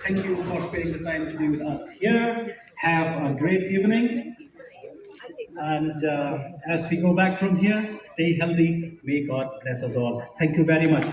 Thank you for spending the time to be with us here. Have a great evening. And as we go back from here, stay healthy. May God bless us all. Thank you very much.